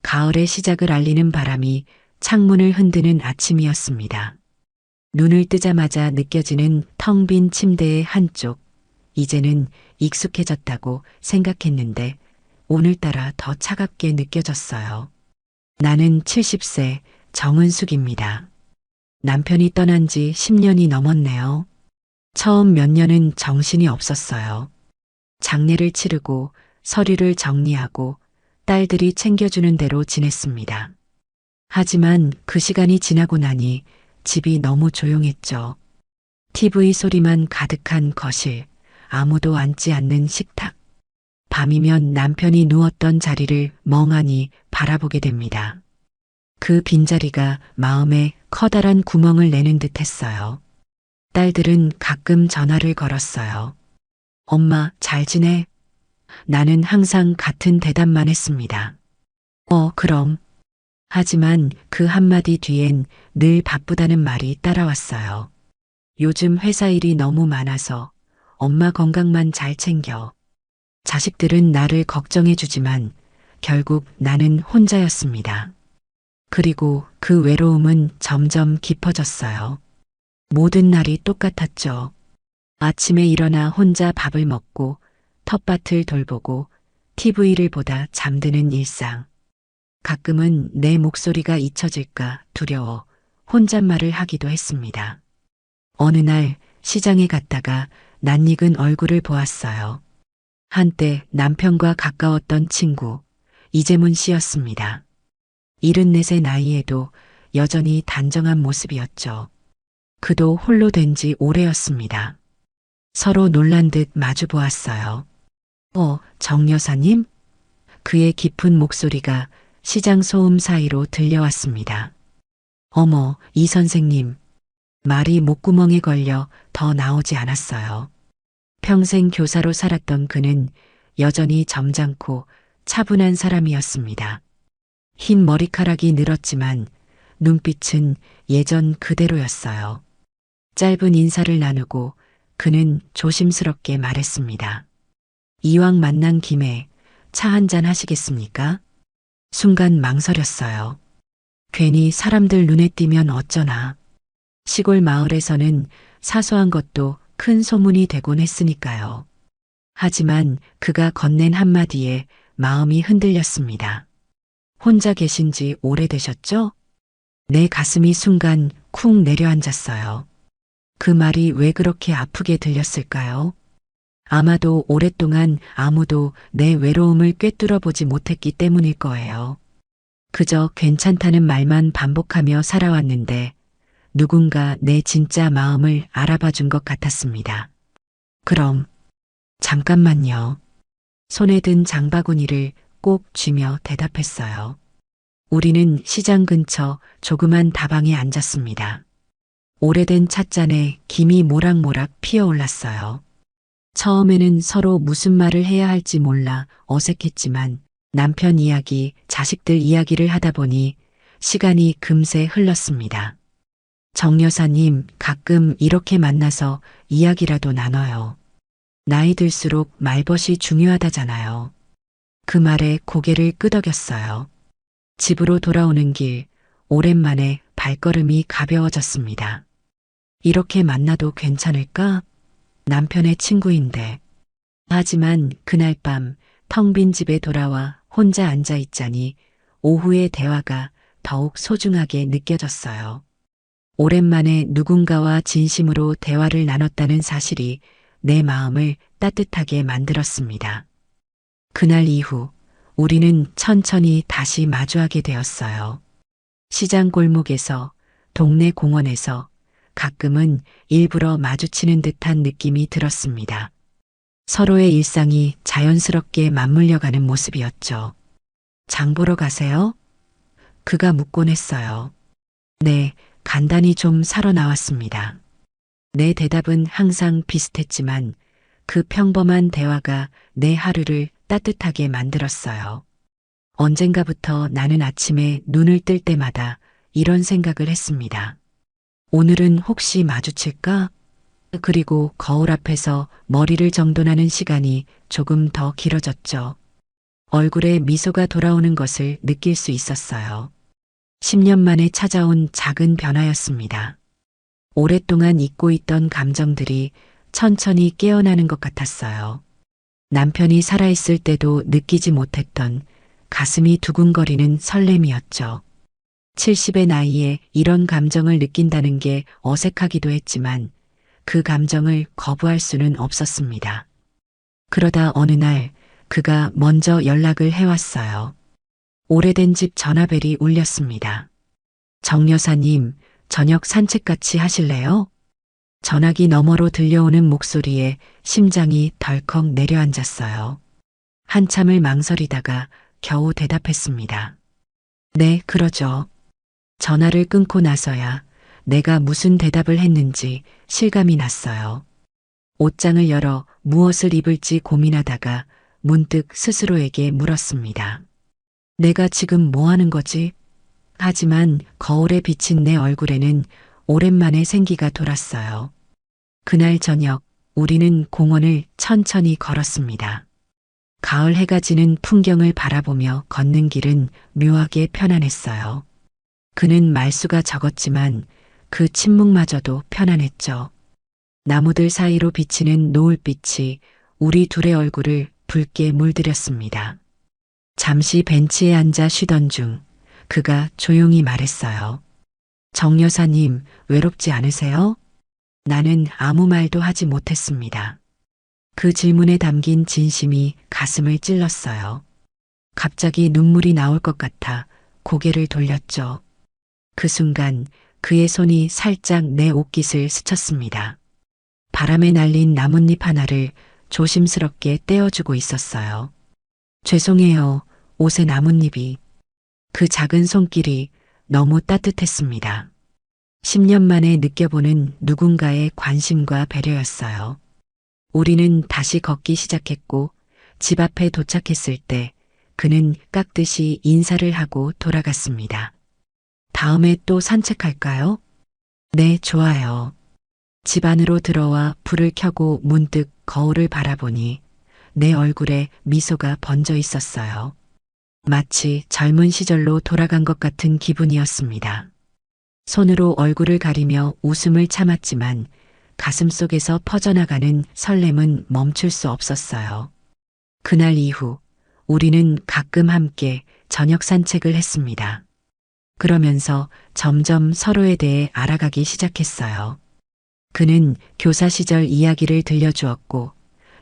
가을의 시작을 알리는 바람이 창문을 흔드는 아침이었습니다. 눈을 뜨자마자 느껴지는 텅 빈 침대의 한쪽, 이제는 익숙해졌다고 생각했는데 오늘따라 더 차갑게 느껴졌어요. 나는 70세 정은숙입니다. 남편이 떠난 지 10년이 넘었네요. 처음 몇 년은 정신이 없었어요. 장례를 치르고 서류를 정리하고 딸들이 챙겨주는 대로 지냈습니다. 하지만 그 시간이 지나고 나니 집이 너무 조용했죠. TV 소리만 가득한 거실, 아무도 앉지 않는 식탁. 밤이면 남편이 누웠던 자리를 멍하니 바라보게 됩니다. 그 빈자리가 마음에 커다란 구멍을 내는 듯 했어요. 딸들은 가끔 전화를 걸었어요. 엄마, 잘 지내? 나는 항상 같은 대답만 했습니다. 그럼. 하지만 그 한마디 뒤엔 늘 바쁘다는 말이 따라왔어요. 요즘 회사 일이 너무 많아서 엄마 건강만 잘 챙겨. 자식들은 나를 걱정해주지만 결국 나는 혼자였습니다. 그리고 그 외로움은 점점 깊어졌어요. 모든 날이 똑같았죠. 아침에 일어나 혼자 밥을 먹고 텃밭을 돌보고 TV를 보다 잠드는 일상. 가끔은 내 목소리가 잊혀질까 두려워 혼잣말을 하기도 했습니다. 어느 날 시장에 갔다가 낯익은 얼굴을 보았어요. 한때 남편과 가까웠던 친구 이재문 씨였습니다. 74의 나이에도 여전히 단정한 모습이었죠. 그도 홀로 된 지 오래였습니다. 서로 놀란 듯 마주 보았어요. 정 여사님? 그의 깊은 목소리가 시장 소음 사이로 들려왔습니다. 어머, 이 선생님. 말이 목구멍에 걸려 더 나오지 않았어요. 평생 교사로 살았던 그는 여전히 점잖고 차분한 사람이었습니다. 흰 머리카락이 늘었지만 눈빛은 예전 그대로였어요. 짧은 인사를 나누고 그는 조심스럽게 말했습니다. 이왕 만난 김에 차 한잔 하시겠습니까? 순간 망설였어요. 괜히 사람들 눈에 띄면 어쩌나. 시골 마을에서는 사소한 것도 큰 소문이 되곤 했으니까요. 하지만 그가 건넨 한마디에 마음이 흔들렸습니다. 혼자 계신 지 오래되셨죠? 내 가슴이 순간 쿵 내려앉았어요. 그 말이 왜 그렇게 아프게 들렸을까요? 아마도 오랫동안 아무도 내 외로움을 꿰뚫어 보지 못했기 때문일 거예요. 그저 괜찮다는 말만 반복하며 살아왔는데 누군가 내 진짜 마음을 알아봐 준 것 같았습니다. 그럼, 잠깐만요. 손에 든 장바구니를 꼭 쥐며 대답했어요. 우리는 시장 근처 조그만 다방에 앉았습니다. 오래된 찻잔에 김이 모락모락 피어올랐어요. 처음에는 서로 무슨 말을 해야 할지 몰라 어색했지만 남편 이야기, 자식들 이야기를 하다 보니 시간이 금세 흘렀습니다. 정 여사님, 가끔 이렇게 만나서 이야기라도 나눠요. 나이 들수록 말벗이 중요하다잖아요. 그 말에 고개를 끄덕였어요. 집으로 돌아오는 길, 오랜만에 발걸음이 가벼워졌습니다. 이렇게 만나도 괜찮을까? 남편의 친구인데. 하지만 그날 밤 텅 빈 집에 돌아와 혼자 앉아 있자니 오후의 대화가 더욱 소중하게 느껴졌어요. 오랜만에 누군가와 진심으로 대화를 나눴다는 사실이 내 마음을 따뜻하게 만들었습니다. 그날 이후 우리는 천천히 다시 마주하게 되었어요. 시장 골목에서, 동네 공원에서, 가끔은 일부러 마주치는 듯한 느낌이 들었습니다. 서로의 일상이 자연스럽게 맞물려가는 모습이었죠. 장 보러 가세요? 그가 묻곤 했어요. 네, 간단히 좀 사러 나왔습니다. 내 대답은 항상 비슷했지만 그 평범한 대화가 내 하루를 따뜻하게 만들었어요. 언젠가부터 나는 아침에 눈을 뜰 때마다 이런 생각을 했습니다. 오늘은 혹시 마주칠까? 그리고 거울 앞에서 머리를 정돈하는 시간이 조금 더 길어졌죠. 얼굴에 미소가 돌아오는 것을 느낄 수 있었어요. 10년 만에 찾아온 작은 변화였습니다. 오랫동안 잊고 있던 감정들이 천천히 깨어나는 것 같았어요. 남편이 살아있을 때도 느끼지 못했던 가슴이 두근거리는 설렘이었죠. 70의 나이에 이런 감정을 느낀다는 게 어색하기도 했지만 그 감정을 거부할 수는 없었습니다. 그러다 어느 날 그가 먼저 연락을 해왔어요. 오래된 집 전화벨이 울렸습니다. 정 여사님, 저녁 산책 같이 하실래요? 전화기 너머로 들려오는 목소리에 심장이 덜컥 내려앉았어요. 한참을 망설이다가 겨우 대답했습니다. 네, 그러죠. 전화를 끊고 나서야 내가 무슨 대답을 했는지 실감이 났어요. 옷장을 열어 무엇을 입을지 고민하다가 문득 스스로에게 물었습니다. 내가 지금 뭐 하는 거지? 하지만 거울에 비친 내 얼굴에는 오랜만에 생기가 돌았어요. 그날 저녁 우리는 공원을 천천히 걸었습니다. 가을 해가 지는 풍경을 바라보며 걷는 길은 묘하게 편안했어요. 그는 말수가 적었지만 그 침묵마저도 편안했죠. 나무들 사이로 비치는 노을빛이 우리 둘의 얼굴을 붉게 물들였습니다. 잠시 벤치에 앉아 쉬던 중 그가 조용히 말했어요. 정 여사님, 외롭지 않으세요? 나는 아무 말도 하지 못했습니다. 그 질문에 담긴 진심이 가슴을 찔렀어요. 갑자기 눈물이 나올 것 같아 고개를 돌렸죠. 그 순간 그의 손이 살짝 내 옷깃을 스쳤습니다. 바람에 날린 나뭇잎 하나를 조심스럽게 떼어주고 있었어요. 죄송해요, 옷의 나뭇잎이. 그 작은 손길이 너무 따뜻했습니다. 10년 만에 느껴보는 누군가의 관심과 배려였어요. 우리는 다시 걷기 시작했고 집 앞에 도착했을 때 그는 깍듯이 인사를 하고 돌아갔습니다. 다음에 또 산책할까요? 네, 좋아요. 집 안으로 들어와 불을 켜고 문득 거울을 바라보니 내 얼굴에 미소가 번져 있었어요. 마치 젊은 시절로 돌아간 것 같은 기분이었습니다. 손으로 얼굴을 가리며 웃음을 참았지만 가슴속에서 퍼져나가는 설렘은 멈출 수 없었어요. 그날 이후 우리는 가끔 함께 저녁 산책을 했습니다. 그러면서 점점 서로에 대해 알아가기 시작했어요. 그는 교사 시절 이야기를 들려주었고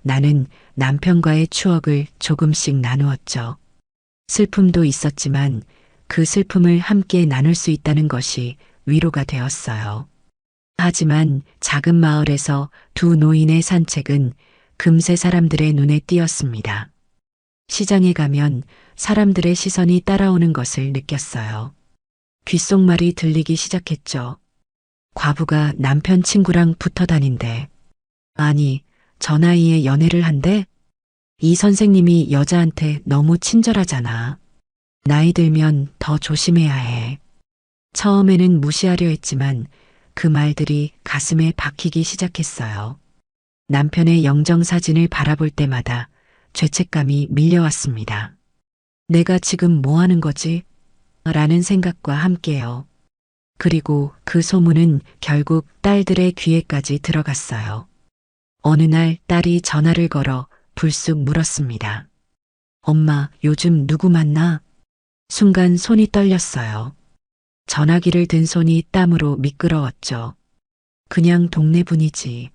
나는 남편과의 추억을 조금씩 나누었죠. 슬픔도 있었지만 그 슬픔을 함께 나눌 수 있다는 것이 위로가 되었어요. 하지만 작은 마을에서 두 노인의 산책은 금세 사람들의 눈에 띄었습니다. 시장에 가면 사람들의 시선이 따라오는 것을 느꼈어요. 귓속말이 들리기 시작했죠. 과부가 남편 친구랑 붙어 다닌대. 아니, 저 나이에 연애를 한대? 이 선생님이 여자한테 너무 친절하잖아. 나이 들면 더 조심해야 해. 처음에는 무시하려 했지만 그 말들이 가슴에 박히기 시작했어요. 남편의 영정사진을 바라볼 때마다 죄책감이 밀려왔습니다. 내가 지금 뭐 하는 거지? 라는 생각과 함께요. 그리고 그 소문은 결국 딸들의 귀에까지 들어갔어요. 어느 날 딸이 전화를 걸어 불쑥 물었습니다. 엄마, 요즘 누구 만나? 순간 손이 떨렸어요. 전화기를 든 손이 땀으로 미끄러웠죠. 그냥 동네 분이지.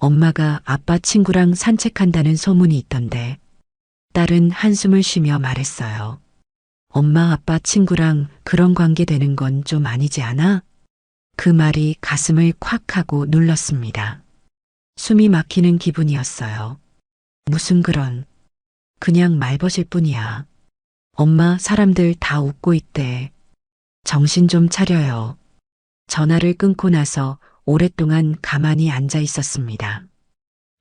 엄마가 아빠 친구랑 산책한다는 소문이 있던데. 딸은 한숨을 쉬며 말했어요. 엄마 아빠 친구랑 그런 관계 되는 건 좀 아니지 않아? 그 말이 가슴을 콱 하고 눌렀습니다. 숨이 막히는 기분이었어요. 무슨 그런. 그냥 말벗일 뿐이야. 엄마 사람들 다 웃고 있대. 정신 좀 차려요. 전화를 끊고 나서 오랫동안 가만히 앉아 있었습니다.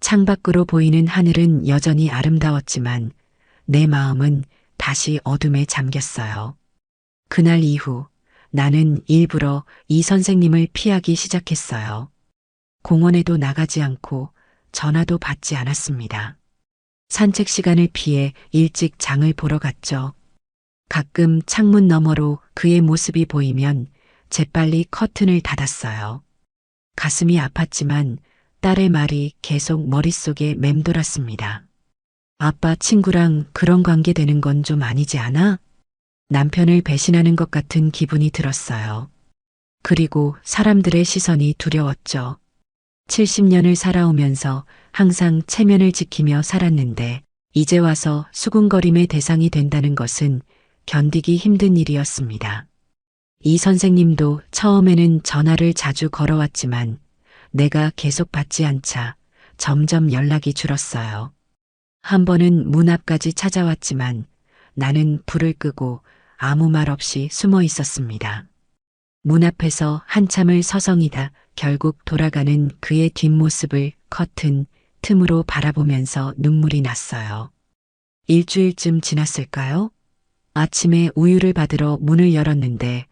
창밖으로 보이는 하늘은 여전히 아름다웠지만 내 마음은 다시 어둠에 잠겼어요. 그날 이후 나는 일부러 이 선생님을 피하기 시작했어요. 공원에도 나가지 않고 전화도 받지 않았습니다. 산책 시간을 피해 일찍 장을 보러 갔죠. 가끔 창문 너머로 그의 모습이 보이면 재빨리 커튼을 닫았어요. 가슴이 아팠지만 딸의 말이 계속 머릿속에 맴돌았습니다. 아빠 친구랑 그런 관계 되는 건 좀 아니지 않아? 남편을 배신하는 것 같은 기분이 들었어요. 그리고 사람들의 시선이 두려웠죠. 70년을 살아오면서 항상 체면을 지키며 살았는데 이제 와서 수군거림의 대상이 된다는 것은 견디기 힘든 일이었습니다. 이 선생님도 처음에는 전화를 자주 걸어왔지만 내가 계속 받지 않자 점점 연락이 줄었어요. 한 번은 문 앞까지 찾아왔지만 나는 불을 끄고 아무 말 없이 숨어 있었습니다. 문 앞에서 한참을 서성이다 결국 돌아가는 그의 뒷모습을 커튼 틈으로 바라보면서 눈물이 났어요. 일주일쯤 지났을까요? 아침에 우유를 받으러 문을 열었는데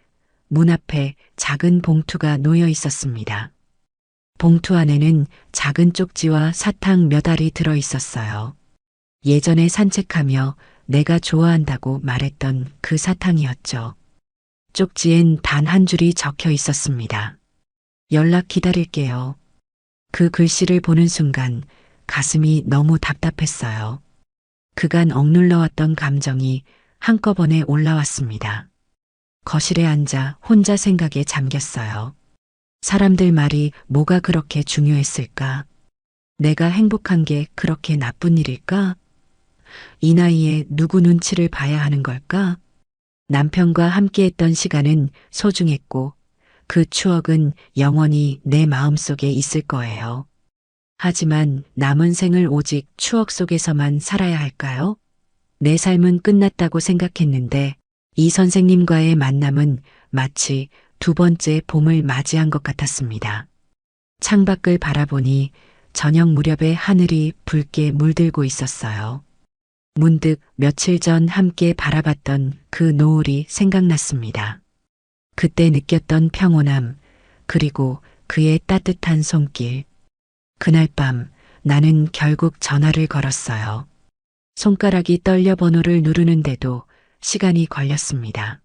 문 앞에 작은 봉투가 놓여 있었습니다. 봉투 안에는 작은 쪽지와 사탕 몇 알이 들어 있었어요. 예전에 산책하며 내가 좋아한다고 말했던 그 사탕이었죠. 쪽지엔 단 한 줄이 적혀 있었습니다. 연락 기다릴게요. 그 글씨를 보는 순간 가슴이 너무 답답했어요. 그간 억눌러왔던 감정이 한꺼번에 올라왔습니다. 거실에 앉아 혼자 생각에 잠겼어요. 사람들 말이 뭐가 그렇게 중요했을까? 내가 행복한 게 그렇게 나쁜 일일까? 이 나이에 누구 눈치를 봐야 하는 걸까? 남편과 함께했던 시간은 소중했고 그 추억은 영원히 내 마음속에 있을 거예요. 하지만 남은 생을 오직 추억 속에서만 살아야 할까요? 내 삶은 끝났다고 생각했는데 이 선생님과의 만남은 마치 두 번째 봄을 맞이한 것 같았습니다. 창밖을 바라보니 저녁 무렵에 하늘이 붉게 물들고 있었어요. 문득 며칠 전 함께 바라봤던 그 노을이 생각났습니다. 그때 느꼈던 평온함, 그리고 그의 따뜻한 손길. 그날 밤 나는 결국 전화를 걸었어요. 손가락이 떨려 번호를 누르는데도 시간이 걸렸습니다.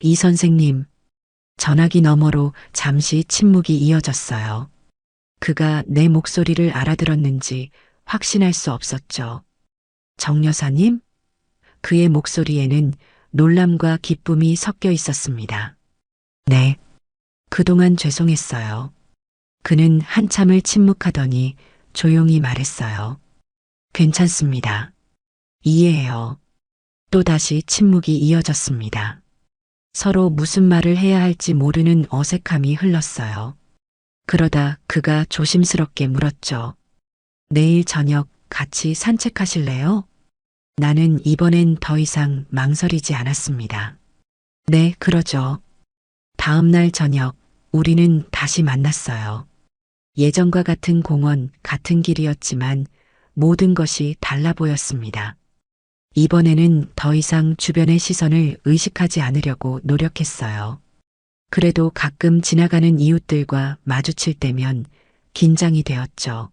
이 선생님, 전화기 너머로 잠시 침묵이 이어졌어요. 그가 내 목소리를 알아들었는지 확신할 수 없었죠. 정 여사님? 그의 목소리에는 놀람과 기쁨이 섞여 있었습니다. 네. 그동안 죄송했어요. 그는 한참을 침묵하더니 조용히 말했어요. 괜찮습니다. 이해해요. 또다시 침묵이 이어졌습니다. 서로 무슨 말을 해야 할지 모르는 어색함이 흘렀어요. 그러다 그가 조심스럽게 물었죠. 내일 저녁 같이 산책하실래요? 나는 이번엔 더 이상 망설이지 않았습니다. 네, 그러죠. 다음 날 저녁 우리는 다시 만났어요. 예전과 같은 공원, 같은 길이었지만 모든 것이 달라 보였습니다. 이번에는 더 이상 주변의 시선을 의식하지 않으려고 노력했어요. 그래도 가끔 지나가는 이웃들과 마주칠 때면 긴장이 되었죠.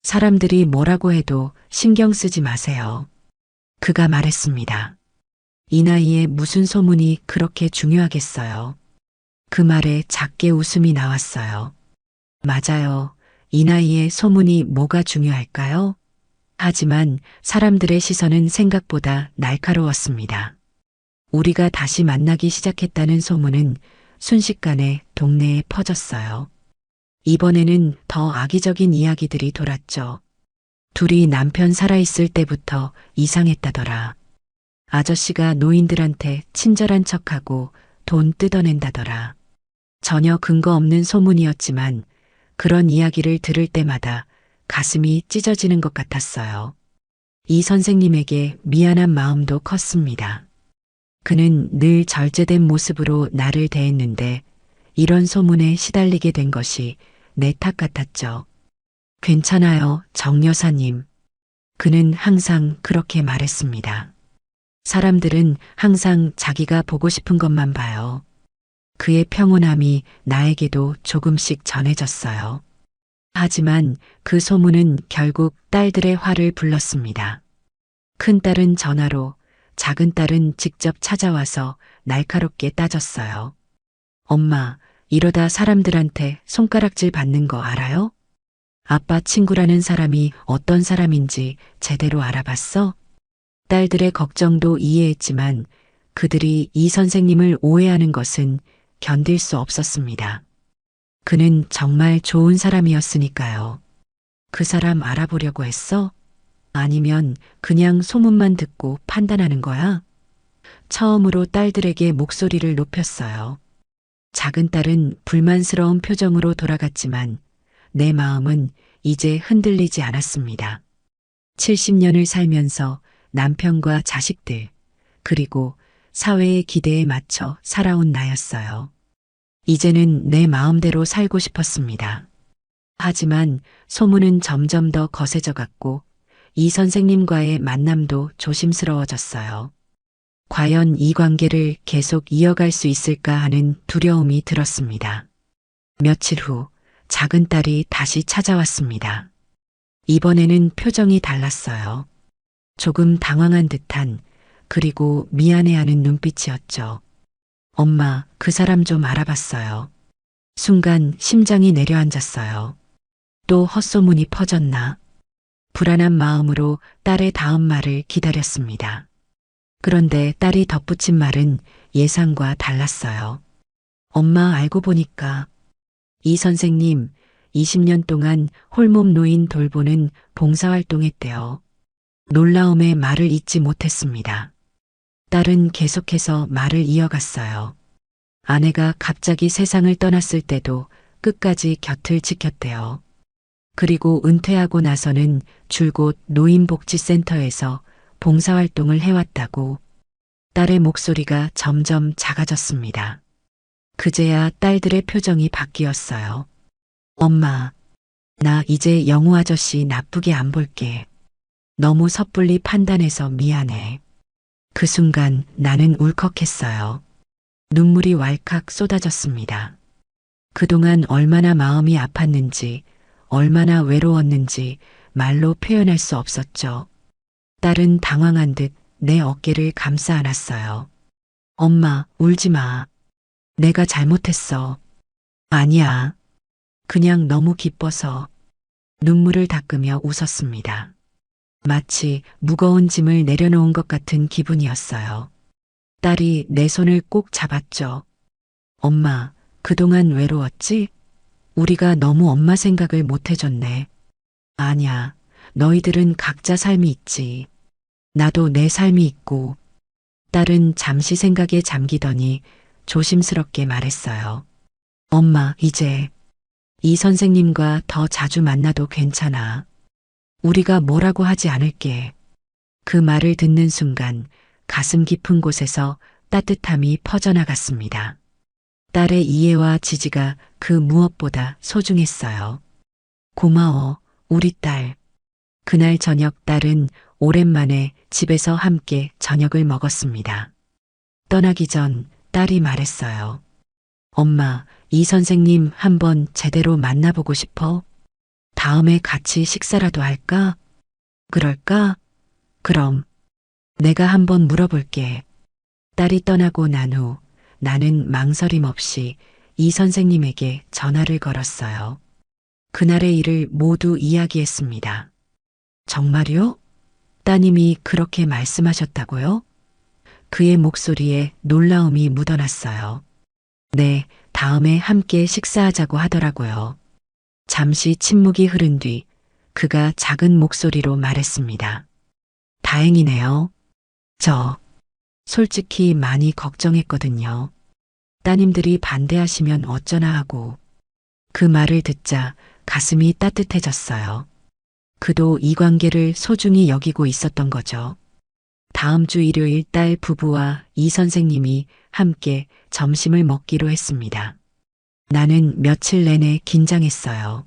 사람들이 뭐라고 해도 신경 쓰지 마세요. 그가 말했습니다. 이 나이에 무슨 소문이 그렇게 중요하겠어요. 그 말에 작게 웃음이 나왔어요. 맞아요. 이 나이에 소문이 뭐가 중요할까요? 하지만 사람들의 시선은 생각보다 날카로웠습니다. 우리가 다시 만나기 시작했다는 소문은 순식간에 동네에 퍼졌어요. 이번에는 더 악의적인 이야기들이 돌았죠. 둘이 남편 살아있을 때부터 이상했다더라. 아저씨가 노인들한테 친절한 척하고 돈 뜯어낸다더라. 전혀 근거 없는 소문이었지만 그런 이야기를 들을 때마다 가슴이 찢어지는 것 같았어요. 이 선생님에게 미안한 마음도 컸습니다. 그는 늘 절제된 모습으로 나를 대했는데 이런 소문에 시달리게 된 것이 내 탓 같았죠. 괜찮아요, 정 여사님. 그는 항상 그렇게 말했습니다. 사람들은 항상 자기가 보고 싶은 것만 봐요. 그의 평온함이 나에게도 조금씩 전해졌어요. 하지만 그 소문은 결국 딸들의 화를 불렀습니다. 큰 딸은 전화로, 작은 딸은 직접 찾아와서 날카롭게 따졌어요. 엄마, 이러다 사람들한테 손가락질 받는 거 알아요? 아빠 친구라는 사람이 어떤 사람인지 제대로 알아봤어? 딸들의 걱정도 이해했지만 그들이 이 선생님을 오해하는 것은 견딜 수 없었습니다. 그는 정말 좋은 사람이었으니까요. 그 사람 알아보려고 했어? 아니면 그냥 소문만 듣고 판단하는 거야? 처음으로 딸들에게 목소리를 높였어요. 작은 딸은 불만스러운 표정으로 돌아갔지만 내 마음은 이제 흔들리지 않았습니다. 70년을 살면서 남편과 자식들, 그리고 사회의 기대에 맞춰 살아온 나였어요. 이제는 내 마음대로 살고 싶었습니다. 하지만 소문은 점점 더 거세져 갔고 이 선생님과의 만남도 조심스러워졌어요. 과연 이 관계를 계속 이어갈 수 있을까 하는 두려움이 들었습니다. 며칠 후 작은 딸이 다시 찾아왔습니다. 이번에는 표정이 달랐어요. 조금 당황한 듯한, 그리고 미안해하는 눈빛이었죠. 엄마, 그 사람 좀 알아봤어요. 순간 심장이 내려앉았어요. 또 헛소문이 퍼졌나? 불안한 마음으로 딸의 다음 말을 기다렸습니다. 그런데 딸이 덧붙인 말은 예상과 달랐어요. 엄마, 알고 보니까 이 선생님 20년 동안 홀몸 노인 돌보는 봉사활동했대요. 놀라움에 말을 잇지 못했습니다. 딸은 계속해서 말을 이어갔어요. 아내가 갑자기 세상을 떠났을 때도 끝까지 곁을 지켰대요. 그리고 은퇴하고 나서는 줄곧 노인복지센터에서 봉사활동을 해왔다고. 딸의 목소리가 점점 작아졌습니다. 그제야 딸들의 표정이 바뀌었어요. 엄마, 나 이제 영우 아저씨 나쁘게 안 볼게. 너무 섣불리 판단해서 미안해. 그 순간 나는 울컥했어요. 눈물이 왈칵 쏟아졌습니다. 그동안 얼마나 마음이 아팠는지, 얼마나 외로웠는지 말로 표현할 수 없었죠. 딸은 당황한 듯 내 어깨를 감싸 안았어요. 엄마, 울지 마. 내가 잘못했어. 아니야. 그냥 너무 기뻐서. 눈물을 닦으며 웃었습니다. 마치 무거운 짐을 내려놓은 것 같은 기분이었어요. 딸이 내 손을 꼭 잡았죠. 엄마, 그동안 외로웠지? 우리가 너무 엄마 생각을 못 해줬네. 아니야, 너희들은 각자 삶이 있지. 나도 내 삶이 있고. 딸은 잠시 생각에 잠기더니 조심스럽게 말했어요. 엄마, 이제 이 선생님과 더 자주 만나도 괜찮아. 우리가 뭐라고 하지 않을게. 그 말을 듣는 순간 가슴 깊은 곳에서 따뜻함이 퍼져나갔습니다. 딸의 이해와 지지가 그 무엇보다 소중했어요. 고마워, 우리 딸. 그날 저녁 딸은 오랜만에 집에서 함께 저녁을 먹었습니다. 떠나기 전 딸이 말했어요. 엄마, 이 선생님 한번 제대로 만나보고 싶어? 다음에 같이 식사라도 할까? 그럴까? 그럼 내가 한번 물어볼게. 딸이 떠나고 난 후 나는 망설임 없이 이 선생님에게 전화를 걸었어요. 그날의 일을 모두 이야기했습니다. 정말요? 따님이 그렇게 말씀하셨다고요? 그의 목소리에 놀라움이 묻어났어요. 네, 다음에 함께 식사하자고 하더라고요. 잠시 침묵이 흐른 뒤 그가 작은 목소리로 말했습니다. 다행이네요. 저 솔직히 많이 걱정했거든요. 따님들이 반대하시면 어쩌나 하고. 그 말을 듣자 가슴이 따뜻해졌어요. 그도 이 관계를 소중히 여기고 있었던 거죠. 다음 주 일요일 딸 부부와 이 선생님이 함께 점심을 먹기로 했습니다. 나는 며칠 내내 긴장했어요.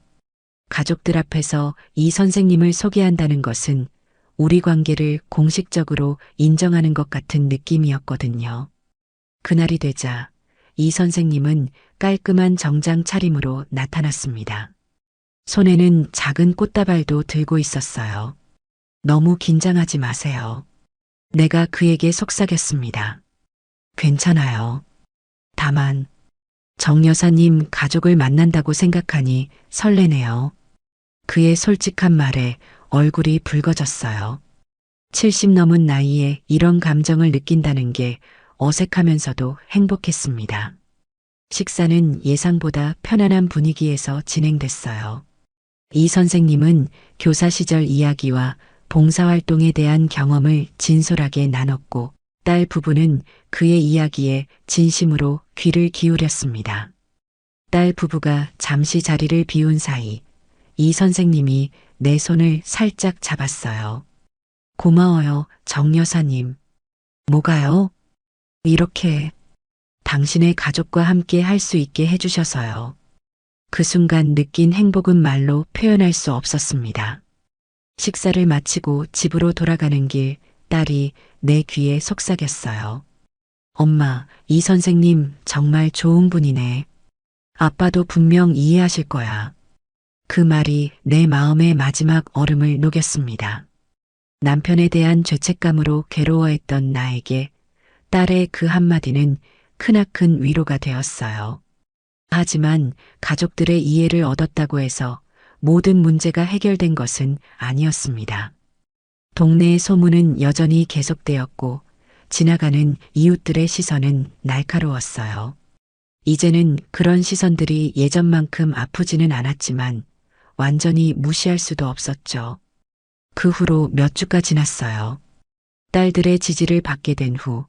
가족들 앞에서 이 선생님을 소개한다는 것은 우리 관계를 공식적으로 인정하는 것 같은 느낌이었거든요. 그날이 되자 이 선생님은 깔끔한 정장 차림으로 나타났습니다. 손에는 작은 꽃다발도 들고 있었어요. 너무 긴장하지 마세요. 내가 그에게 속삭였습니다. 괜찮아요. 다만 정 여사님 가족을 만난다고 생각하니 설레네요. 그의 솔직한 말에 얼굴이 붉어졌어요. 70 넘은 나이에 이런 감정을 느낀다는 게 어색하면서도 행복했습니다. 식사는 예상보다 편안한 분위기에서 진행됐어요. 이 선생님은 교사 시절 이야기와 봉사활동에 대한 경험을 진솔하게 나눴고 딸 부부는 그의 이야기에 진심으로 귀를 기울였습니다. 딸 부부가 잠시 자리를 비운 사이 이 선생님이 내 손을 살짝 잡았어요. 고마워요, 정 여사님. 뭐가요? 이렇게 당신의 가족과 함께 할 수 있게 해주셔서요. 그 순간 느낀 행복은 말로 표현할 수 없었습니다. 식사를 마치고 집으로 돌아가는 길 딸이 내 귀에 속삭였어요. 엄마, 이 선생님 정말 좋은 분이네. 아빠도 분명 이해하실 거야. 그 말이 내 마음의 마지막 얼음을 녹였습니다. 남편에 대한 죄책감으로 괴로워했던 나에게 딸의 그 한마디는 크나큰 위로가 되었어요. 하지만 가족들의 이해를 얻었다고 해서 모든 문제가 해결된 것은 아니었습니다. 동네의 소문은 여전히 계속되었고 지나가는 이웃들의 시선은 날카로웠어요. 이제는 그런 시선들이 예전만큼 아프지는 않았지만 완전히 무시할 수도 없었죠. 그 후로 몇 주가 지났어요. 딸들의 지지를 받게 된 후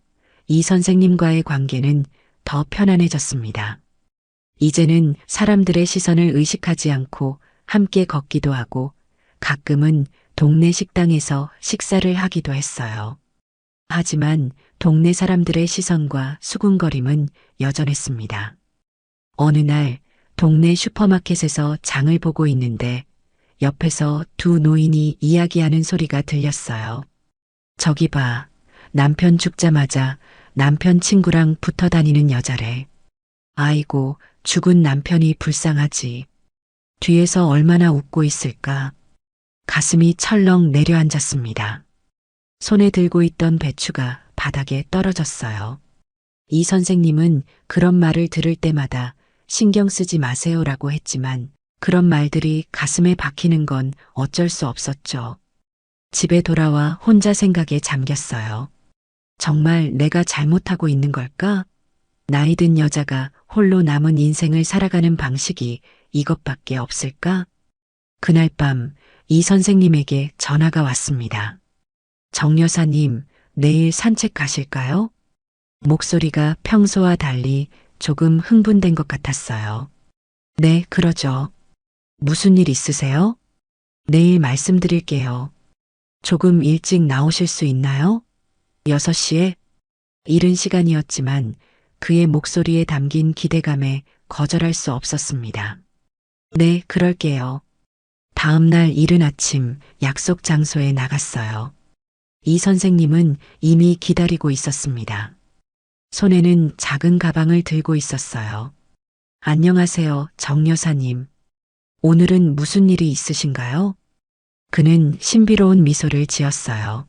이 선생님과의 관계는 더 편안해졌습니다. 이제는 사람들의 시선을 의식하지 않고 함께 걷기도 하고 가끔은 동네 식당에서 식사를 하기도 했어요. 하지만 동네 사람들의 시선과 수군거림은 여전했습니다. 어느 날 동네 슈퍼마켓에서 장을 보고 있는데 옆에서 두 노인이 이야기하는 소리가 들렸어요. 저기 봐, 남편 죽자마자 남편 친구랑 붙어 다니는 여자래. 아이고, 죽은 남편이 불쌍하지. 뒤에서 얼마나 웃고 있을까. 가슴이 철렁 내려앉았습니다. 손에 들고 있던 배추가 바닥에 떨어졌어요. 이 선생님은 그런 말을 들을 때마다 신경 쓰지 마세요라고 했지만 그런 말들이 가슴에 박히는 건 어쩔 수 없었죠. 집에 돌아와 혼자 생각에 잠겼어요. 정말 내가 잘못하고 있는 걸까? 나이 든 여자가 홀로 남은 인생을 살아가는 방식이 이것밖에 없을까? 그날 밤 이 선생님에게 전화가 왔습니다. 정 여사님, 내일 산책 가실까요? 목소리가 평소와 달리 조금 흥분된 것 같았어요. 네, 그러죠. 무슨 일 있으세요? 내일 말씀드릴게요. 조금 일찍 나오실 수 있나요? 6시에? 이른 시간이었지만 그의 목소리에 담긴 기대감에 거절할 수 없었습니다. 네, 그럴게요. 다음 날 이른 아침 약속 장소에 나갔어요. 이 선생님은 이미 기다리고 있었습니다. 손에는 작은 가방을 들고 있었어요. 안녕하세요, 정 여사님. 오늘은 무슨 일이 있으신가요? 그는 신비로운 미소를 지었어요.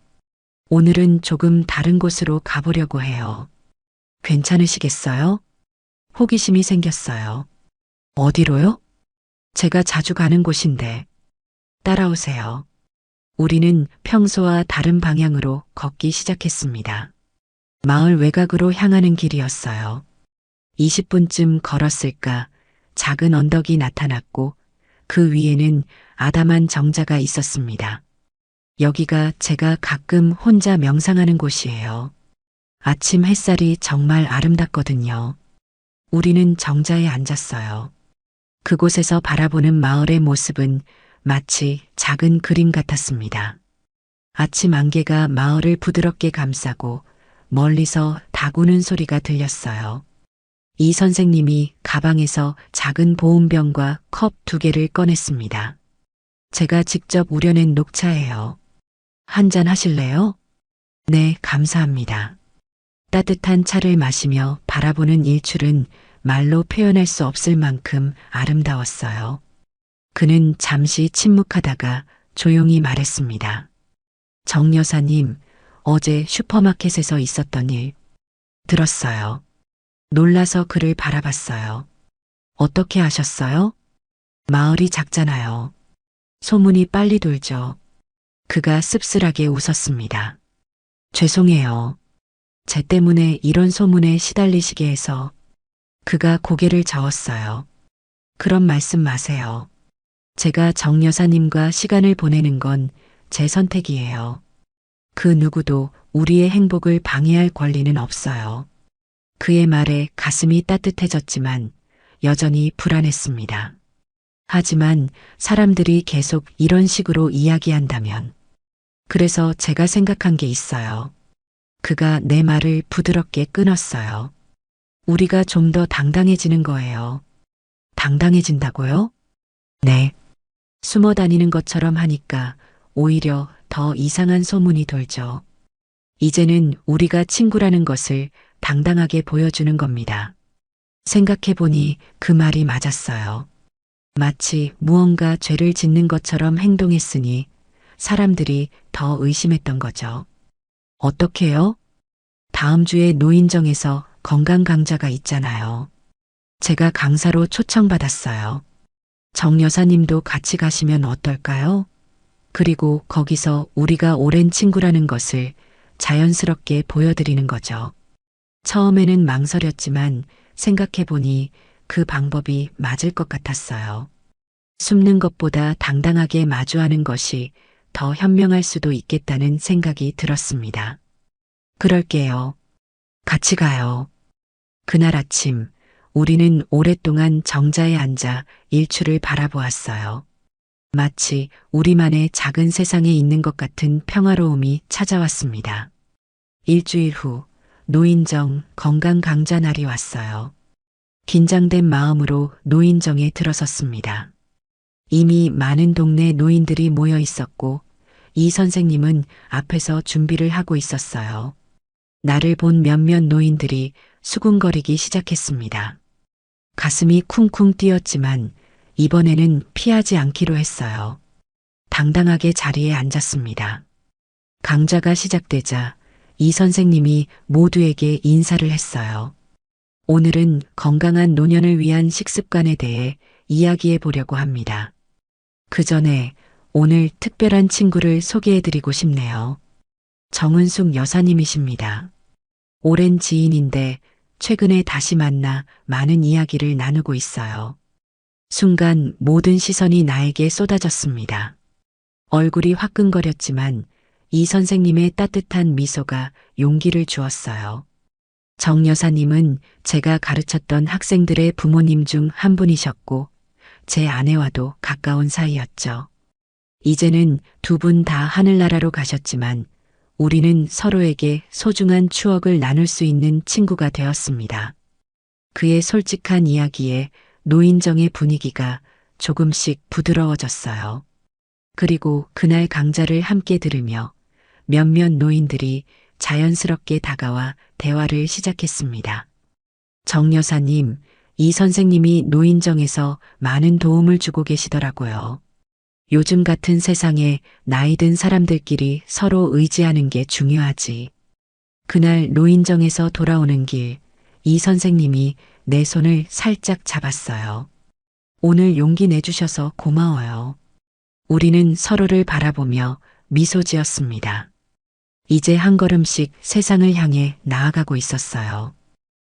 오늘은 조금 다른 곳으로 가보려고 해요. 괜찮으시겠어요? 호기심이 생겼어요. 어디로요? 제가 자주 가는 곳인데. 따라오세요. 우리는 평소와 다른 방향으로 걷기 시작했습니다. 마을 외곽으로 향하는 길이었어요. 20분쯤 걸었을까 작은 언덕이 나타났고 그 위에는 아담한 정자가 있었습니다. 여기가 제가 가끔 혼자 명상하는 곳이에요. 아침 햇살이 정말 아름답거든요. 우리는 정자에 앉았어요. 그곳에서 바라보는 마을의 모습은 마치 작은 그림 같았습니다. 아침 안개가 마을을 부드럽게 감싸고 멀리서 닭 우는 소리가 들렸어요. 이 선생님이 가방에서 작은 보온병과 컵 2개를 꺼냈습니다. 제가 직접 우려낸 녹차예요. 한잔 하실래요? 네, 감사합니다. 따뜻한 차를 마시며 바라보는 일출은 말로 표현할 수 없을 만큼 아름다웠어요. 그는 잠시 침묵하다가 조용히 말했습니다. 정 여사님, 어제 슈퍼마켓에서 있었던 일 들었어요. 놀라서 그를 바라봤어요. 어떻게 아셨어요? 마을이 작잖아요. 소문이 빨리 돌죠. 그가 씁쓸하게 웃었습니다. 죄송해요. 제 때문에 이런 소문에 시달리시게 해서. 그가 고개를 저었어요. 그런 말씀 마세요. 제가 정 여사님과 시간을 보내는 건 제 선택이에요. 그 누구도 우리의 행복을 방해할 권리는 없어요. 그의 말에 가슴이 따뜻해졌지만 여전히 불안했습니다. 하지만 사람들이 계속 이런 식으로 이야기한다면. 그래서 제가 생각한 게 있어요. 그가 내 말을 부드럽게 끊었어요. 우리가 좀 더 당당해지는 거예요. 당당해진다고요? 네. 숨어 다니는 것처럼 하니까 오히려 더 이상한 소문이 돌죠. 이제는 우리가 친구라는 것을 당당하게 보여주는 겁니다. 생각해보니 그 말이 맞았어요. 마치 무언가 죄를 짓는 것처럼 행동했으니 사람들이 더 의심했던 거죠. 어떻게요? 다음 주에 노인정에서 건강 강좌가 있잖아요. 제가 강사로 초청받았어요. 정 여사님도 같이 가시면 어떨까요? 그리고 거기서 우리가 오랜 친구라는 것을 자연스럽게 보여드리는 거죠. 처음에는 망설였지만 생각해보니 그 방법이 맞을 것 같았어요. 숨는 것보다 당당하게 마주하는 것이 더 현명할 수도 있겠다는 생각이 들었습니다. 그럴게요. 같이 가요. 그날 아침 우리는 오랫동안 정자에 앉아 일출을 바라보았어요. 마치 우리만의 작은 세상에 있는 것 같은 평화로움이 찾아왔습니다. 일주일 후 노인정 건강 강좌 날이 왔어요. 긴장된 마음으로 노인정에 들어섰습니다. 이미 많은 동네 노인들이 모여 있었고 이 선생님은 앞에서 준비를 하고 있었어요. 나를 본 몇몇 노인들이 수군거리기 시작했습니다. 가슴이 쿵쿵 뛰었지만 이번에는 피하지 않기로 했어요. 당당하게 자리에 앉았습니다. 강좌가 시작되자 이 선생님이 모두에게 인사를 했어요. 오늘은 건강한 노년을 위한 식습관에 대해 이야기해 보려고 합니다. 그 전에 오늘 특별한 친구를 소개해 드리고 싶네요. 정은숙 여사님이십니다. 오랜 지인인데 최근에 다시 만나 많은 이야기를 나누고 있어요. 순간 모든 시선이 나에게 쏟아졌습니다. 얼굴이 화끈거렸지만 이 선생님의 따뜻한 미소가 용기를 주었어요. 정 여사님은 제가 가르쳤던 학생들의 부모님 중 한 분이셨고 제 아내와도 가까운 사이였죠. 이제는 두 분 다 하늘나라로 가셨지만 우리는 서로에게 소중한 추억을 나눌 수 있는 친구가 되었습니다. 그의 솔직한 이야기에 노인정의 분위기가 조금씩 부드러워졌어요. 그리고 그날 강좌를 함께 들으며 몇몇 노인들이 자연스럽게 다가와 대화를 시작했습니다. 정 여사님, 이 선생님이 노인정에서 많은 도움을 주고 계시더라고요. 요즘 같은 세상에 나이 든 사람들끼리 서로 의지하는 게 중요하지. 그날 노인정에서 돌아오는 길, 이 선생님이 내 손을 살짝 잡았어요. 오늘 용기 내주셔서 고마워요. 우리는 서로를 바라보며 미소 지었습니다. 이제 한 걸음씩 세상을 향해 나아가고 있었어요.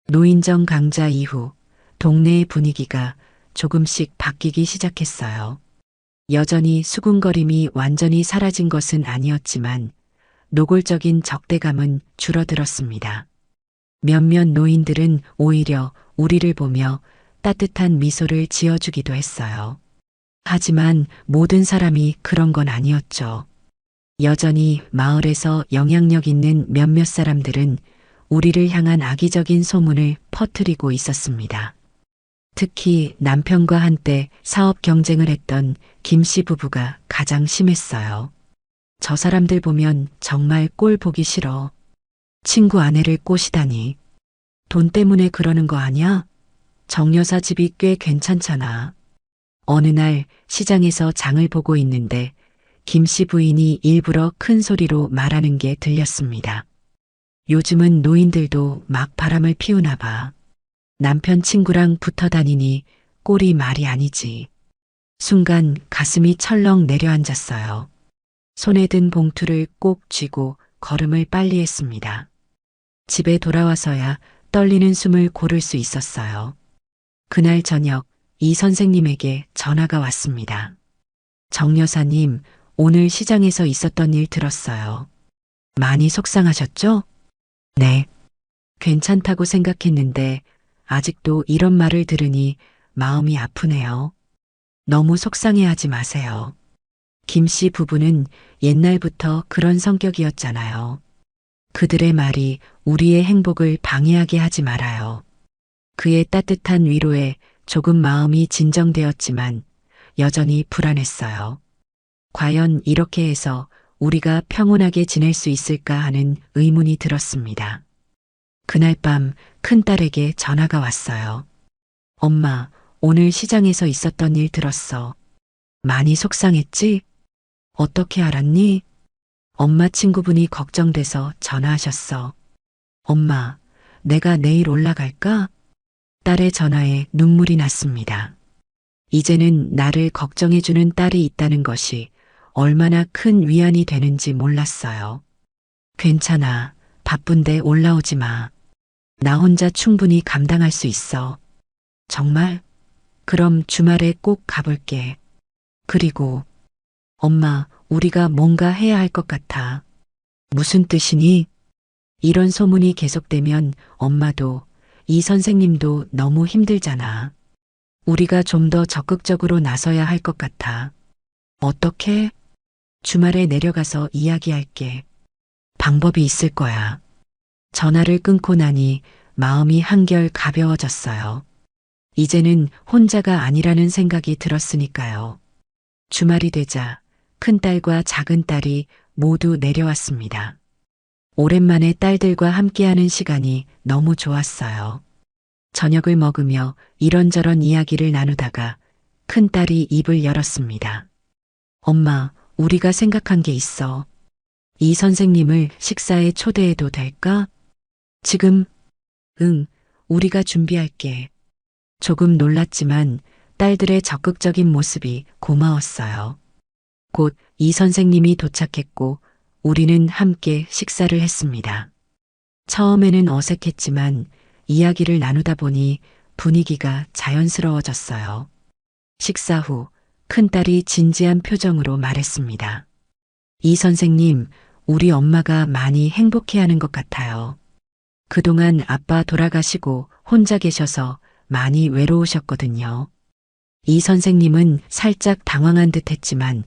노인정 강좌 이후 동네의 분위기가 조금씩 바뀌기 시작했어요. 여전히 수군거림이 완전히 사라진 것은 아니었지만 노골적인 적대감은 줄어들었습니다. 몇몇 노인들은 오히려 우리를 보며 따뜻한 미소를 지어주기도 했어요. 하지만 모든 사람이 그런 건 아니었죠. 여전히 마을에서 영향력 있는 몇몇 사람들은 우리를 향한 악의적인 소문을 퍼뜨리고 있었습니다. 특히 남편과 한때 사업 경쟁을 했던 김 씨 부부가 가장 심했어요. 저 사람들 보면 정말 꼴 보기 싫어. 친구 아내를 꼬시다니. 돈 때문에 그러는 거 아니야? 정 여사 집이 꽤 괜찮잖아. 어느 날 시장에서 장을 보고 있는데 김 씨 부인이 일부러 큰 소리로 말하는 게 들렸습니다. 요즘은 노인들도 막 바람을 피우나 봐. 남편 친구랑 붙어 다니니 꼴이 말이 아니지. 순간 가슴이 철렁 내려앉았어요. 손에 든 봉투를 꼭 쥐고 걸음을 빨리 했습니다. 집에 돌아와서야 떨리는 숨을 고를 수 있었어요. 그날 저녁 이 선생님에게 전화가 왔습니다. 정 여사님, 오늘 시장에서 있었던 일 들었어요. 많이 속상하셨죠? 네. 괜찮다고 생각했는데 아직도 이런 말을 들으니 마음이 아프네요. 너무 속상해하지 마세요. 김 씨 부부는 옛날부터 그런 성격이었잖아요. 그들의 말이 우리의 행복을 방해하게 하지 말아요. 그의 따뜻한 위로에 조금 마음이 진정되었지만 여전히 불안했어요. 과연 이렇게 해서 우리가 평온하게 지낼 수 있을까 하는 의문이 들었습니다. 그날 밤 큰딸에게 전화가 왔어요. 엄마, 오늘 시장에서 있었던 일 들었어. 많이 속상했지? 어떻게 알았니? 엄마 친구분이 걱정돼서 전화하셨어. 엄마, 내가 내일 올라갈까? 딸의 전화에 눈물이 났습니다. 이제는 나를 걱정해주는 딸이 있다는 것이 얼마나 큰 위안이 되는지 몰랐어요. 괜찮아. 바쁜데 올라오지 마. 나 혼자 충분히 감당할 수 있어. 정말? 그럼 주말에 꼭 가볼게. 그리고 엄마, 우리가 뭔가 해야 할 것 같아. 무슨 뜻이니? 이런 소문이 계속되면 엄마도 이 선생님도 너무 힘들잖아. 우리가 좀 더 적극적으로 나서야 할 것 같아. 어떻게? 주말에 내려가서 이야기할게. 방법이 있을 거야. 전화를 끊고 나니 마음이 한결 가벼워졌어요. 이제는 혼자가 아니라는 생각이 들었으니까요. 주말이 되자 큰딸과 작은딸이 모두 내려왔습니다. 오랜만에 딸들과 함께하는 시간이 너무 좋았어요. 저녁을 먹으며 이런저런 이야기를 나누다가 큰딸이 입을 열었습니다. 엄마, 우리가 생각한 게 있어. 이 선생님을 식사에 초대해도 될까? 지금? 응, 우리가 준비할게. 조금 놀랐지만 딸들의 적극적인 모습이 고마웠어요. 곧 이 선생님이 도착했고 우리는 함께 식사를 했습니다. 처음에는 어색했지만 이야기를 나누다 보니 분위기가 자연스러워졌어요. 식사 후 큰딸이 진지한 표정으로 말했습니다. 이 선생님, 우리 엄마가 많이 행복해하는 것 같아요. 그동안 아빠 돌아가시고 혼자 계셔서 많이 외로우셨거든요. 이 선생님은 살짝 당황한 듯 했지만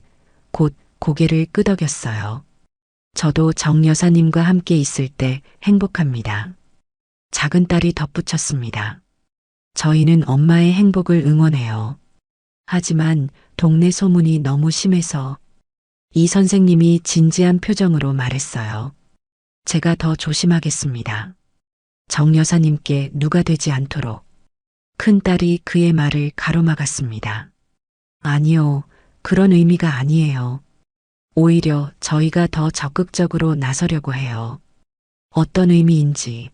곧 고개를 끄덕였어요. 저도 정 여사님과 함께 있을 때 행복합니다. 작은 딸이 덧붙였습니다. 저희는 엄마의 행복을 응원해요. 하지만 동네 소문이 너무 심해서 이 선생님이 진지한 표정으로 말했어요. 제가 더 조심하겠습니다. 정 여사님께 누가 되지 않도록. 큰딸이 그의 말을 가로막았습니다. 아니요, 그런 의미가 아니에요. 오히려 저희가 더 적극적으로 나서려고 해요. 어떤 의미인지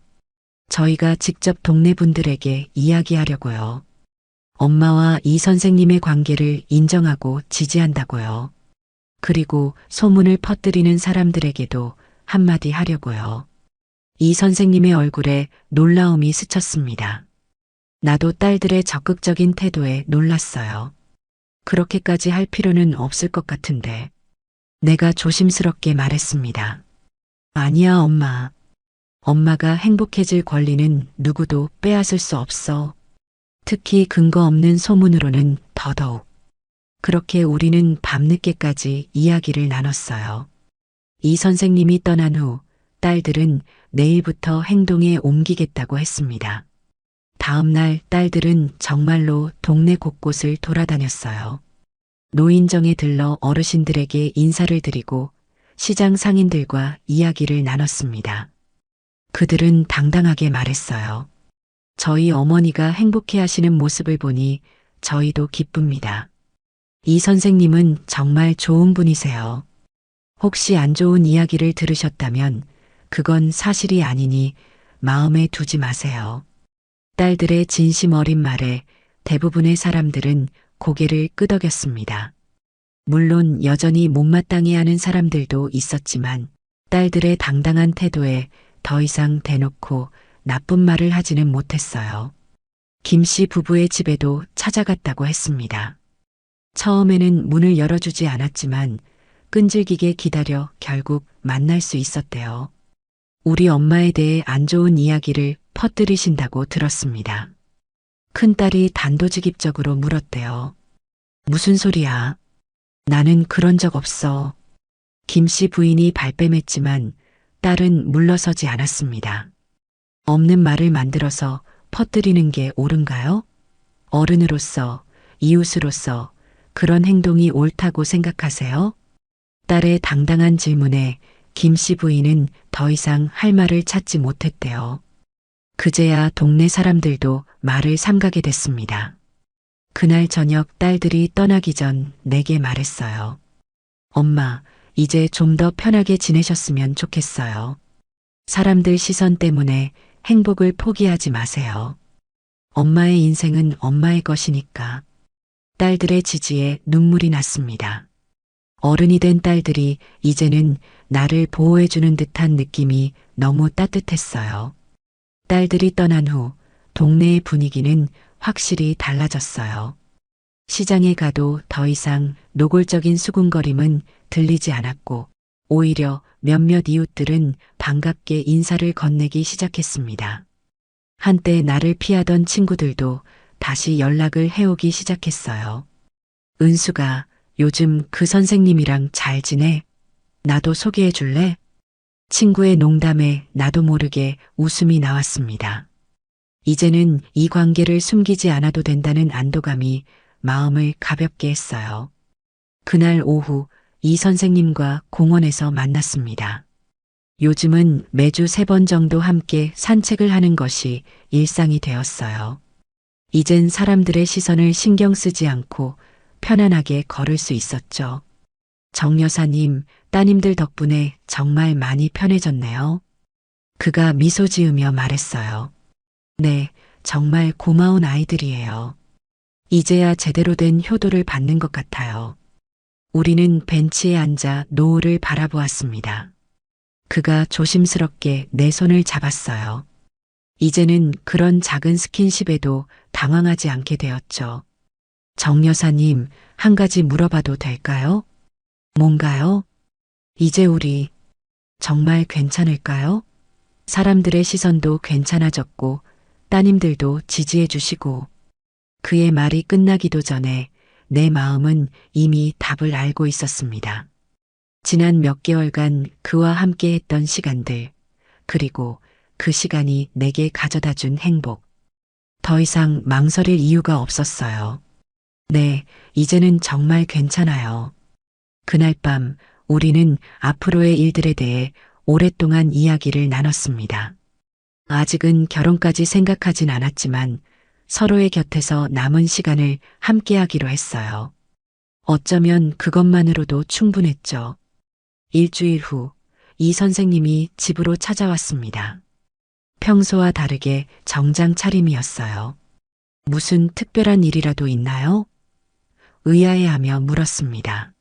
저희가 직접 동네 분들에게 이야기하려고요. 엄마와 이 선생님의 관계를 인정하고 지지한다고요. 그리고 소문을 퍼뜨리는 사람들에게도 한마디 하려고요. 이 선생님의 얼굴에 놀라움이 스쳤습니다. 나도 딸들의 적극적인 태도에 놀랐어요. 그렇게까지 할 필요는 없을 것 같은데. 내가 조심스럽게 말했습니다. 아니야, 엄마. 엄마가 행복해질 권리는 누구도 빼앗을 수 없어. 특히 근거 없는 소문으로는 더더욱. 그렇게 우리는 밤늦게까지 이야기를 나눴어요. 이 선생님이 떠난 후 딸들은 내일부터 행동에 옮기겠다고 했습니다. 다음 날 딸들은 정말로 동네 곳곳을 돌아다녔어요. 노인정에 들러 어르신들에게 인사를 드리고 시장 상인들과 이야기를 나눴습니다. 그들은 당당하게 말했어요. 저희 어머니가 행복해 하시는 모습을 보니 저희도 기쁩니다. 이 선생님은 정말 좋은 분이세요. 혹시 안 좋은 이야기를 들으셨다면 그건 사실이 아니니 마음에 두지 마세요. 딸들의 진심 어린 말에 대부분의 사람들은 고개를 끄덕였습니다. 물론 여전히 못마땅해하는 사람들도 있었지만 딸들의 당당한 태도에 더 이상 대놓고 나쁜 말을 하지는 못했어요. 김 씨 부부의 집에도 찾아갔다고 했습니다. 처음에는 문을 열어주지 않았지만 끈질기게 기다려 결국 만날 수 있었대요. 우리 엄마에 대해 안 좋은 이야기를 퍼뜨리신다고 들었습니다. 큰딸이 단도직입적으로 물었대요. 무슨 소리야? 나는 그런 적 없어. 김 씨 부인이 발뺌했지만 딸은 물러서지 않았습니다. 없는 말을 만들어서 퍼뜨리는 게 옳은가요? 어른으로서, 이웃으로서 그런 행동이 옳다고 생각하세요? 딸의 당당한 질문에 김 씨 부인은 더 이상 할 말을 찾지 못했대요. 그제야 동네 사람들도 말을 삼가게 됐습니다. 그날 저녁 딸들이 떠나기 전 내게 말했어요. 엄마, 이제 좀 더 편하게 지내셨으면 좋겠어요. 사람들 시선 때문에 행복을 포기하지 마세요. 엄마의 인생은 엄마의 것이니까. 딸들의 지지에 눈물이 났습니다. 어른이 된 딸들이 이제는 나를 보호해주는 듯한 느낌이 너무 따뜻했어요. 딸들이 떠난 후 동네의 분위기는 확실히 달라졌어요. 시장에 가도 더 이상 노골적인 수군거림은 들리지 않았고 오히려 몇몇 이웃들은 반갑게 인사를 건네기 시작했습니다. 한때 나를 피하던 친구들도 다시 연락을 해오기 시작했어요. 은수가 요즘 그 선생님이랑 잘 지내? 나도 소개해 줄래? 친구의 농담에 나도 모르게 웃음이 나왔습니다. 이제는 이 관계를 숨기지 않아도 된다는 안도감이 마음을 가볍게 했어요. 그날 오후 이 선생님과 공원에서 만났습니다. 요즘은 매주 3번 정도 함께 산책을 하는 것이 일상이 되었어요. 이젠 사람들의 시선을 신경 쓰지 않고 편안하게 걸을 수 있었죠. 정 여사님, 따님들 덕분에 정말 많이 편해졌네요. 그가 미소 지으며 말했어요. 네, 정말 고마운 아이들이에요. 이제야 제대로 된 효도를 받는 것 같아요. 우리는 벤치에 앉아 노을을 바라보았습니다. 그가 조심스럽게 내 손을 잡았어요. 이제는 그런 작은 스킨십에도 당황하지 않게 되었죠. 정 여사님, 한 가지 물어봐도 될까요? 뭔가요? 이제 우리 정말 괜찮을까요? 사람들의 시선도 괜찮아졌고 따님들도 지지해 주시고 그의 말이 끝나기도 전에 내 마음은 이미 답을 알고 있었습니다. 지난 몇 개월간 그와 함께 했던 시간들, 그리고 그 시간이 내게 가져다 준 행복. 더 이상 망설일 이유가 없었어요. 네, 이제는 정말 괜찮아요. 그날 밤 우리는 앞으로의 일들에 대해 오랫동안 이야기를 나눴습니다. 아직은 결혼까지 생각하진 않았지만 서로의 곁에서 남은 시간을 함께하기로 했어요. 어쩌면 그것만으로도 충분했죠. 일주일 후 이 선생님이 집으로 찾아왔습니다. 평소와 다르게 정장 차림이었어요. 무슨 특별한 일이라도 있나요? 의아해하며 물었습니다.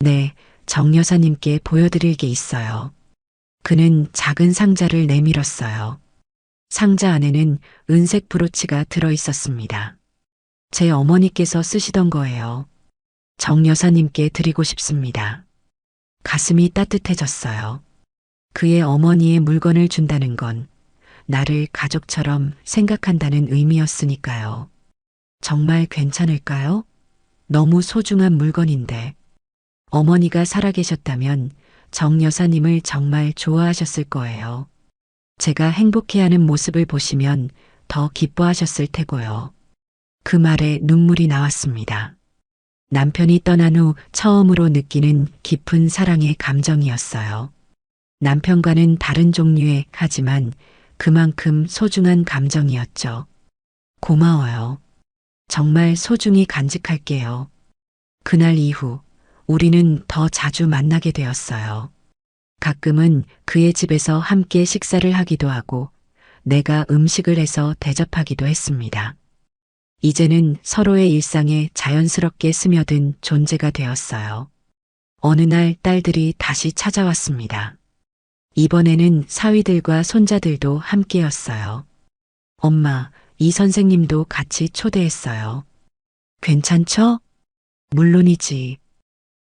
네, 정 여사님께 보여드릴 게 있어요. 그는 작은 상자를 내밀었어요. 상자 안에는 은색 브로치가 들어 있었습니다. 제 어머니께서 쓰시던 거예요. 정 여사님께 드리고 싶습니다. 가슴이 따뜻해졌어요. 그의 어머니의 물건을 준다는 건 나를 가족처럼 생각한다는 의미였으니까요. 정말 괜찮을까요? 너무 소중한 물건인데. 어머니가 살아계셨다면 정 여사님을 정말 좋아하셨을 거예요. 제가 행복해하는 모습을 보시면 더 기뻐하셨을 테고요. 그 말에 눈물이 나왔습니다. 남편이 떠난 후 처음으로 느끼는 깊은 사랑의 감정이었어요. 남편과는 다른 종류의 하지만 그만큼 소중한 감정이었죠. 고마워요. 정말 소중히 간직할게요. 그날 이후 우리는 더 자주 만나게 되었어요. 가끔은 그의 집에서 함께 식사를 하기도 하고 내가 음식을 해서 대접하기도 했습니다. 이제는 서로의 일상에 자연스럽게 스며든 존재가 되었어요. 어느 날 딸들이 다시 찾아왔습니다. 이번에는 사위들과 손자들도 함께였어요. 엄마, 이 선생님도 같이 초대했어요. 괜찮죠? 물론이지.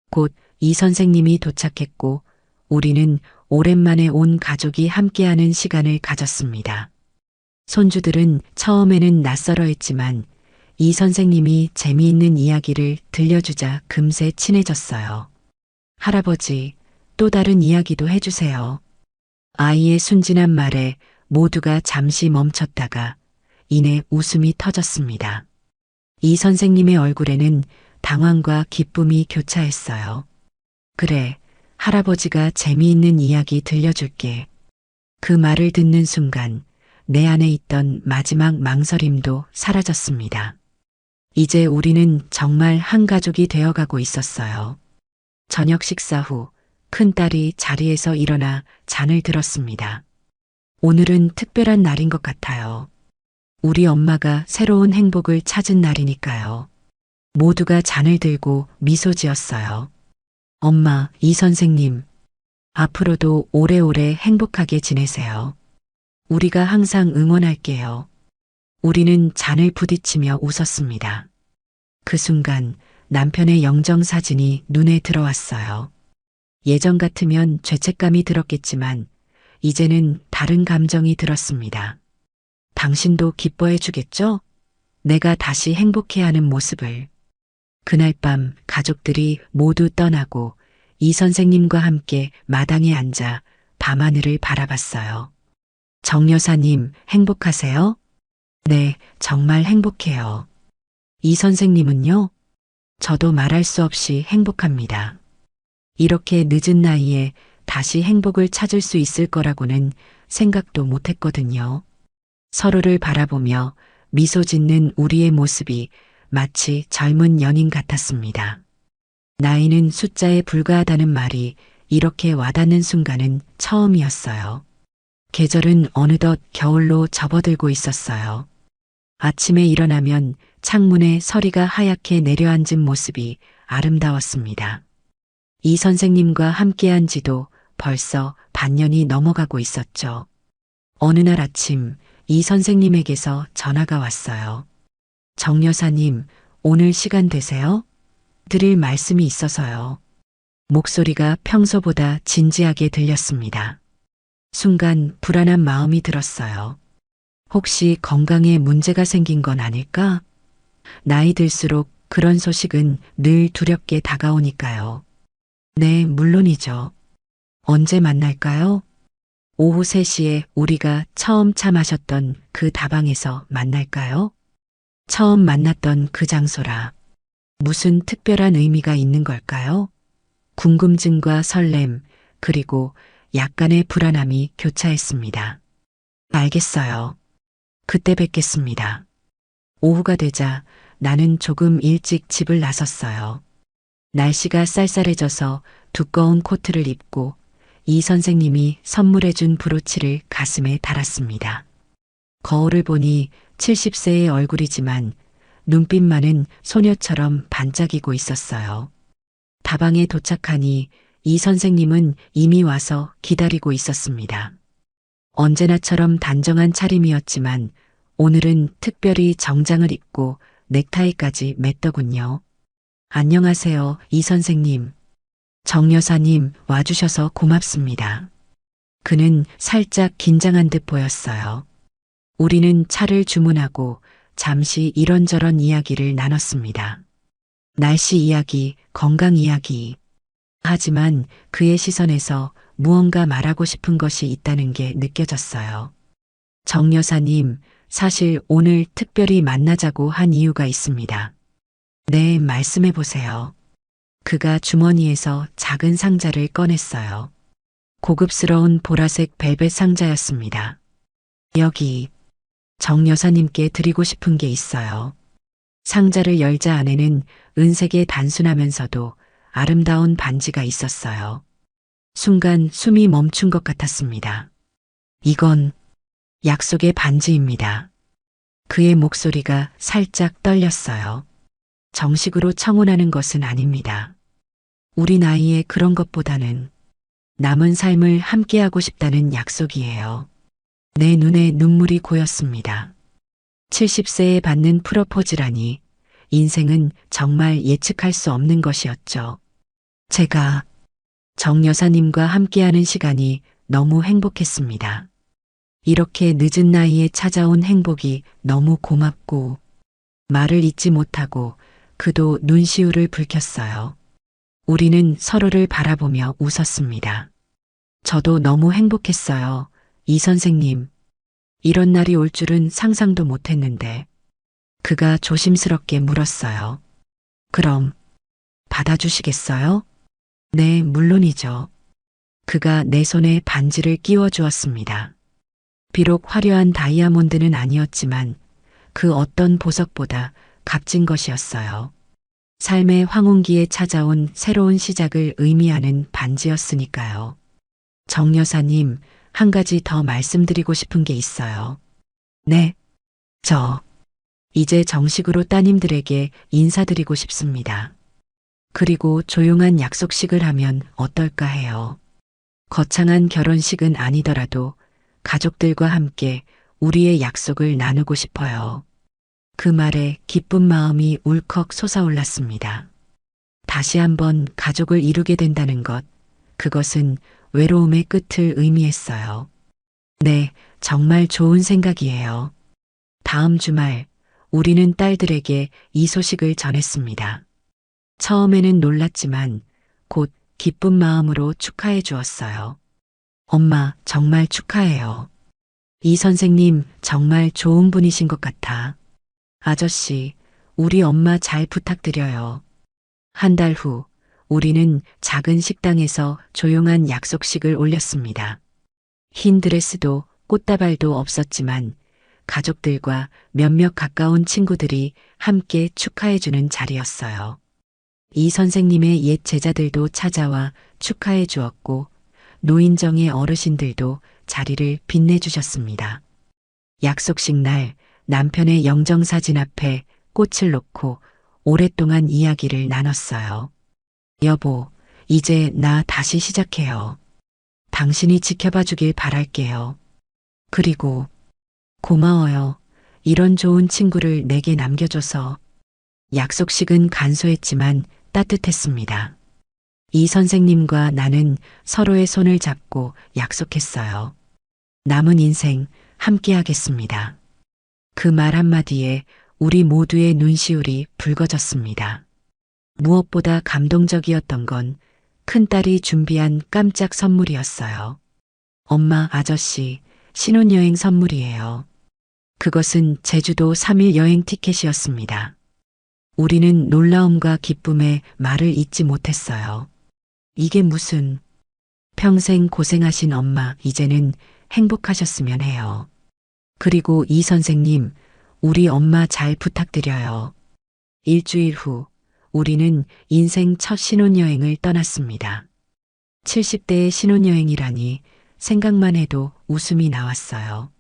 곧 이 선생님이 도착했고 우리는 오랜만에 온 가족이 함께하는 시간을 가졌습니다. 손주들은 처음에는 낯설어 했지만 이 선생님이 재미있는 이야기를 들려주자 금세 친해졌어요. 할아버지, 또 다른 이야기도 해주세요. 아이의 순진한 말에 모두가 잠시 멈췄다가 이내 웃음이 터졌습니다. 이 선생님의 얼굴에는 당황과 기쁨이 교차했어요. 그래, 할아버지가 재미있는 이야기 들려줄게. 그 말을 듣는 순간 내 안에 있던 마지막 망설임도 사라졌습니다. 이제 우리는 정말 한 가족이 되어가고 있었어요. 저녁 식사 후 큰딸이 자리에서 일어나 잔을 들었습니다. 오늘은 특별한 날인 것 같아요. 우리 엄마가 새로운 행복을 찾은 날이니까요. 모두가 잔을 들고 미소 지었어요. 엄마, 이 선생님, 앞으로도 오래오래 행복하게 지내세요. 우리가 항상 응원할게요. 우리는 잔을 부딪히며 웃었습니다. 그 순간 남편의 영정사진이 눈에 들어왔어요. 예전 같으면 죄책감이 들었겠지만 이제는 다른 감정이 들었습니다. 당신도 기뻐해 주겠죠? 내가 다시 행복해하는 모습을. 그날 밤 가족들이 모두 떠나고 이 선생님과 함께 마당에 앉아 밤하늘을 바라봤어요. 정 여사님, 행복하세요? 네, 정말 행복해요. 이 선생님은요? 저도 말할 수 없이 행복합니다. 이렇게 늦은 나이에 다시 행복을 찾을 수 있을 거라고는 생각도 못했거든요. 서로를 바라보며 미소 짓는 우리의 모습이 마치 젊은 연인 같았습니다. 나이는 숫자에 불과하다는 말이 이렇게 와닿는 순간은 처음이었어요. 계절은 어느덧 겨울로 접어들고 있었어요. 아침에 일어나면 창문에 서리가 하얗게 내려앉은 모습이 아름다웠습니다. 이 선생님과 함께한 지도 벌써 반년이 넘어가고 있었죠. 어느 날 아침 이 선생님에게서 전화가 왔어요. 정 여사님, 오늘 시간 되세요? 드릴 말씀이 있어서요. 목소리가 평소보다 진지하게 들렸습니다. 순간 불안한 마음이 들었어요. 혹시 건강에 문제가 생긴 건 아닐까? 나이 들수록 그런 소식은 늘 두렵게 다가오니까요. 네, 물론이죠. 언제 만날까요? 오후 3시에 우리가 처음 차 마셨던 그 다방에서 만날까요? 처음 만났던 그 장소라. 무슨 특별한 의미가 있는 걸까요? 궁금증과 설렘, 그리고 약간의 불안함이 교차했습니다. 알겠어요. 그때 뵙겠습니다. 오후가 되자 나는 조금 일찍 집을 나섰어요. 날씨가 쌀쌀해져서 두꺼운 코트를 입고 이 선생님이 선물해준 브로치를 가슴에 달았습니다. 거울을 보니 70세의 얼굴이지만 눈빛만은 소녀처럼 반짝이고 있었어요. 다방에 도착하니 이 선생님은 이미 와서 기다리고 있었습니다. 언제나처럼 단정한 차림이었지만 오늘은 특별히 정장을 입고 넥타이까지 맸더군요. 안녕하세요, 이 선생님. 정 여사님, 와주셔서 고맙습니다. 그는 살짝 긴장한 듯 보였어요. 우리는 차를 주문하고 잠시 이런저런 이야기를 나눴습니다. 날씨 이야기, 건강 이야기. 하지만 그의 시선에서 무언가 말하고 싶은 것이 있다는 게 느껴졌어요. 정 여사님, 사실 오늘 특별히 만나자고 한 이유가 있습니다. 네, 말씀해 보세요. 그가 주머니에서 작은 상자를 꺼냈어요. 고급스러운 보라색 벨벳 상자였습니다. 여기, 정 여사님께 드리고 싶은 게 있어요. 상자를 열자 안에는 은색의 단순하면서도 아름다운 반지가 있었어요. 순간 숨이 멈춘 것 같았습니다. 이건 약속의 반지입니다. 그의 목소리가 살짝 떨렸어요. 정식으로 청혼하는 것은 아닙니다. 우리 나이에 그런 것보다는 남은 삶을 함께하고 싶다는 약속이에요. 내 눈에 눈물이 고였습니다. 70세에 받는 프로포즈라니 인생은 정말 예측할 수 없는 것이었죠. 제가 정 여사님과 함께하는 시간이 너무 행복했습니다. 이렇게 늦은 나이에 찾아온 행복이 너무 고맙고 말을 잇지 못하고 그도 눈시울을 붉혔어요. 우리는 서로를 바라보며 웃었습니다. 저도 너무 행복했어요. 이 선생님, 이런 날이 올 줄은 상상도 못했는데 그가 조심스럽게 물었어요. 그럼 받아주시겠어요? 네, 물론이죠. 그가 내 손에 반지를 끼워 주었습니다. 비록 화려한 다이아몬드는 아니었지만 그 어떤 보석보다 값진 것이었어요. 삶의 황혼기에 찾아온 새로운 시작을 의미하는 반지였으니까요. 정 여사님, 한 가지 더 말씀드리고 싶은 게 있어요. 네, 이제 정식으로 따님들에게 인사드리고 싶습니다. 그리고 조용한 약속식을 하면 어떨까 해요. 거창한 결혼식은 아니더라도 가족들과 함께 우리의 약속을 나누고 싶어요. 그 말에 기쁜 마음이 울컥 솟아올랐습니다. 다시 한번 가족을 이루게 된다는 것, 그것은 외로움의 끝을 의미했어요. 네, 정말 좋은 생각이에요. 다음 주말 우리는 딸들에게 이 소식을 전했습니다. 처음에는 놀랐지만 곧 기쁜 마음으로 축하해 주었어요. 엄마, 정말 축하해요. 이 선생님 정말 좋은 분이신 것 같아. 아저씨, 우리 엄마 잘 부탁드려요. 한 달 후, 우리는 작은 식당에서 조용한 약속식을 올렸습니다. 흰 드레스도 꽃다발도 없었지만 가족들과 몇몇 가까운 친구들이 함께 축하해주는 자리였어요. 이 선생님의 옛 제자들도 찾아와 축하해 주었고 노인정의 어르신들도 자리를 빛내주셨습니다. 약속식 날 남편의 영정사진 앞에 꽃을 놓고 오랫동안 이야기를 나눴어요. 여보, 이제 나 다시 시작해요. 당신이 지켜봐 주길 바랄게요. 그리고 고마워요. 이런 좋은 친구를 내게 남겨줘서. 약속식은 간소했지만 따뜻했습니다. 이 선생님과 나는 서로의 손을 잡고 약속했어요. 남은 인생 함께 하겠습니다. 그 말 한마디에 우리 모두의 눈시울이 붉어졌습니다. 무엇보다 감동적이었던 건 큰딸이 준비한 깜짝 선물이었어요. 엄마, 아저씨, 신혼여행 선물이에요. 그것은 제주도 3일 여행 티켓이었습니다. 우리는 놀라움과 기쁨에 말을 잇지 못했어요. 이게 무슨, 평생 고생하신 엄마, 이제는 행복하셨으면 해요. 그리고 이 선생님, 우리 엄마 잘 부탁드려요. 일주일 후, 우리는 인생 첫 신혼여행을 떠났습니다. 70대의 신혼여행이라니 생각만 해도 웃음이 나왔어요.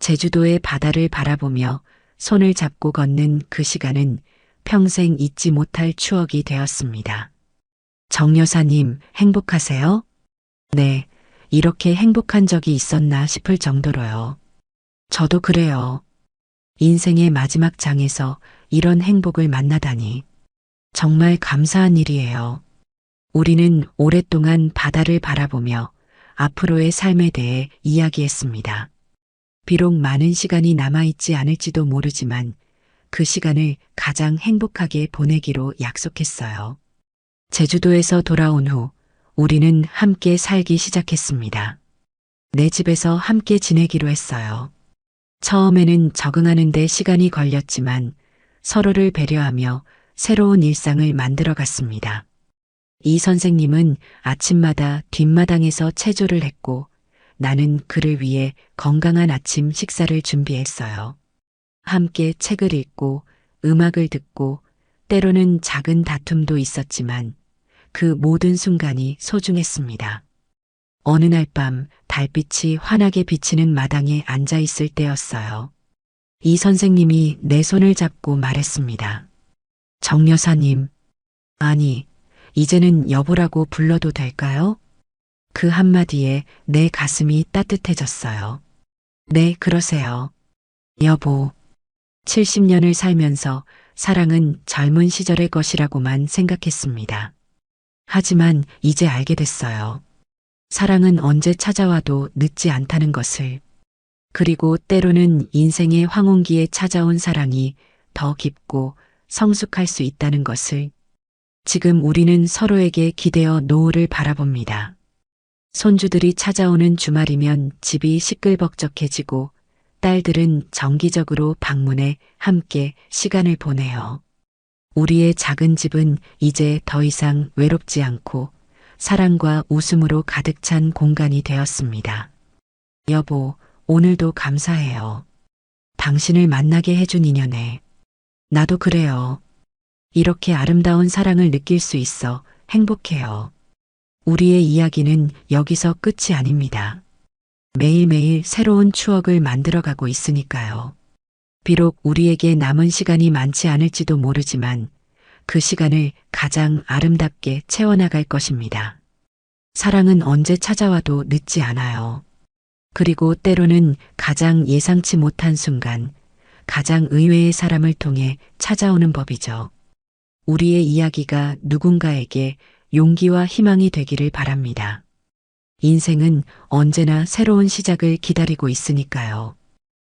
제주도의 바다를 바라보며 손을 잡고 걷는 그 시간은 평생 잊지 못할 추억이 되었습니다. 정 여사님, 행복하세요? 네, 이렇게 행복한 적이 있었나 싶을 정도로요. 저도 그래요. 인생의 마지막 장에서 이런 행복을 만나다니. 정말 감사한 일이에요. 우리는 오랫동안 바다를 바라보며 앞으로의 삶에 대해 이야기했습니다. 비록 많은 시간이 남아있지 않을지도 모르지만 그 시간을 가장 행복하게 보내기로 약속했어요. 제주도에서 돌아온 후 우리는 함께 살기 시작했습니다. 내 집에서 함께 지내기로 했어요. 처음에는 적응하는데 시간이 걸렸지만 서로를 배려하며 새로운 일상을 만들어 갔습니다. 이 선생님은 아침마다 뒷마당에서 체조를 했고 나는 그를 위해 건강한 아침 식사를 준비했어요. 함께 책을 읽고 음악을 듣고 때로는 작은 다툼도 있었지만 그 모든 순간이 소중했습니다. 어느 날 밤 달빛이 환하게 비치는 마당에 앉아 있을 때였어요. 이 선생님이 내 손을 잡고 말했습니다. 정 여사님, 아니, 이제는 여보라고 불러도 될까요? 그 한마디에 내 가슴이 따뜻해졌어요. 네, 그러세요. 여보, 70년을 살면서 사랑은 젊은 시절의 것이라고만 생각했습니다. 하지만 이제 알게 됐어요. 사랑은 언제 찾아와도 늦지 않다는 것을. 그리고 때로는 인생의 황혼기에 찾아온 사랑이 더 깊고 성숙할 수 있다는 것을. 지금 우리는 서로에게 기대어 노을을 바라봅니다. 손주들이 찾아오는 주말이면 집이 시끌벅적해지고 딸들은 정기적으로 방문해 함께 시간을 보내요. 우리의 작은 집은 이제 더 이상 외롭지 않고 사랑과 웃음으로 가득 찬 공간이 되었습니다. 여보, 오늘도 감사해요. 당신을 만나게 해준 인연에. 나도 그래요. 이렇게 아름다운 사랑을 느낄 수 있어 행복해요. 우리의 이야기는 여기서 끝이 아닙니다. 매일매일 새로운 추억을 만들어가고 있으니까요. 비록 우리에게 남은 시간이 많지 않을지도 모르지만 그 시간을 가장 아름답게 채워나갈 것입니다. 사랑은 언제 찾아와도 늦지 않아요. 그리고 때로는 가장 예상치 못한 순간, 가장 의외의 사람을 통해 찾아오는 법이죠. 우리의 이야기가 누군가에게 용기와 희망이 되기를 바랍니다. 인생은 언제나 새로운 시작을 기다리고 있으니까요.